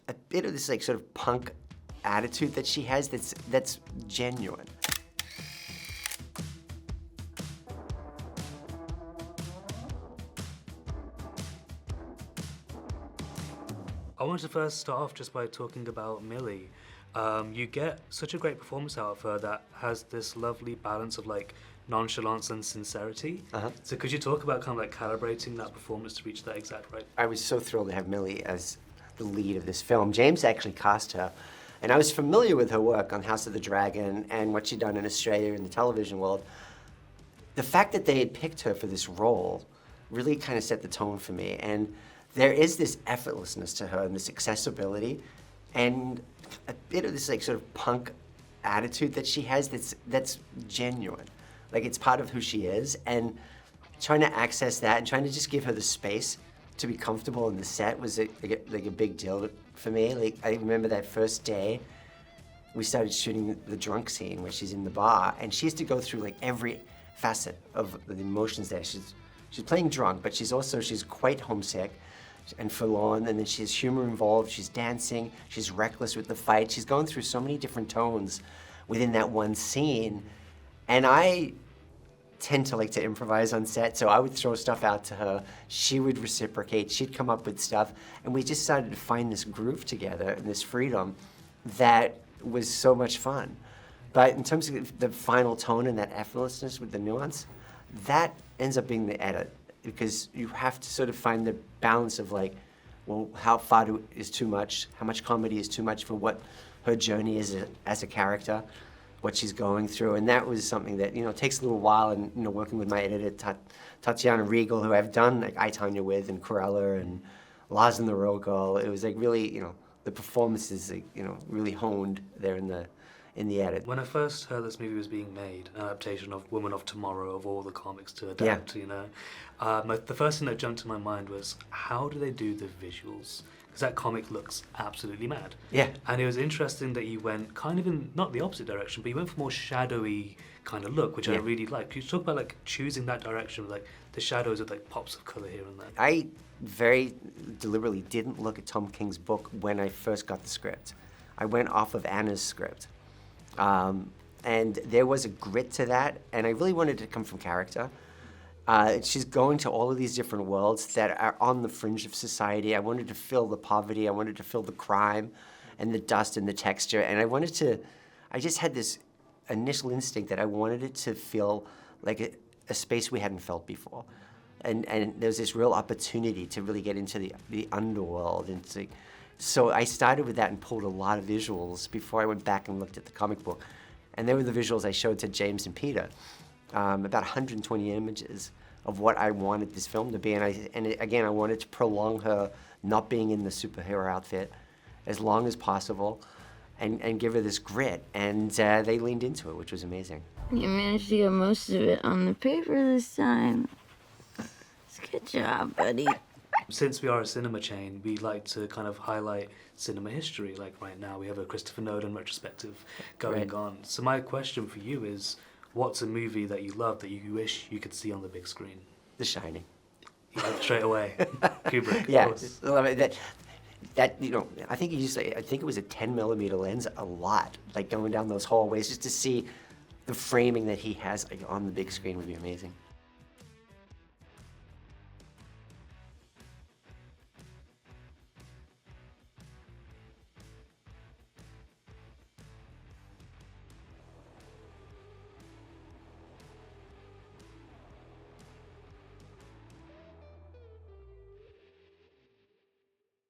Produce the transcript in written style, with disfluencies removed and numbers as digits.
a bit of this like sort of punk attitude that she has that's genuine. I want to first start off just by talking about Milly. You get such a great performance out of her that has this lovely balance of like nonchalance and sincerity. So could you talk about kind of like calibrating that performance to reach that exact right? I was so thrilled to have Milly as the lead of this film. James actually cast her, and I was familiar with her work on House of the Dragon and what she'd done in Australia in the television world. The fact that they had picked her for this role really kind of set the tone for me, and there is this effortlessness to her and this accessibility and a bit of this like sort of punk attitude that she has that's genuine. Like it's part of who she is, and trying to access that and trying to just give her the space to be comfortable in the set was like a big deal for me. Like I remember that first day we started shooting the drunk scene where she's in the bar, and she has to go through like every facet of the emotions there. She's playing drunk, but she's quite homesick and forlorn, and then she has humor involved, she's dancing, she's reckless with the fight. She's going through so many different tones within that one scene. And I tend to like to improvise on set, so I would throw stuff out to her, she would reciprocate, she'd come up with stuff, and we just started to find this groove together and this freedom that was so much fun. But in terms of the final tone and that effortlessness with the nuance, that ends up being the edit, because you have to sort of find the balance of like, well, how far is too much, how much comedy is too much for what her journey is as a character, what she's going through. And that was something that, takes a little while, and, working with my editor, Tatiana Riegel, who I've done like I, Tonya with, and Cruella, and Lars and the Real Girl. It was like really, the performances, like, really honed there in the edit. When I first heard this movie was being made, an adaptation of Woman of Tomorrow, of all the comics to adapt, the first thing that jumped to my mind was, how do they do the visuals? Because that comic looks absolutely mad. Yeah. And it was interesting that you went kind of in, not the opposite direction, but you went for more shadowy kind of look, which I really like. Could you talk about like choosing that direction with like the shadows with like pops of color here and there? I very deliberately didn't look at Tom King's book when I first got the script. I went off of Anna's script. And there was a grit to that, and I really wanted it to come from character. She's going to all of these different worlds that are on the fringe of society. I wanted to feel the poverty, I wanted to feel the crime, and the dust and the texture, and I just had this initial instinct that I wanted it to feel like a space we hadn't felt before. And there was this real opportunity to really get into the underworld, and so I started with that and pulled a lot of visuals before I went back and looked at the comic book. And they were the visuals I showed to James and Peter, about 120 images of what I wanted this film to be. Again, I wanted to prolong her not being in the superhero outfit as long as possible and give her this grit. And they leaned into it, which was amazing. You managed to get most of it on the paper this time. Good job, buddy. Since we are a cinema chain, we like to kind of highlight cinema history. Like right now, we have a Christopher Nolan retrospective going on. So my question for you is, what's a movie that you love that you wish you could see on the big screen? The Shining. Yeah, straight away. Kubrick. Yeah, of course. I think it was a 10mm lens, a lot, like going down those hallways, just to see the framing that he has on the big screen would be amazing.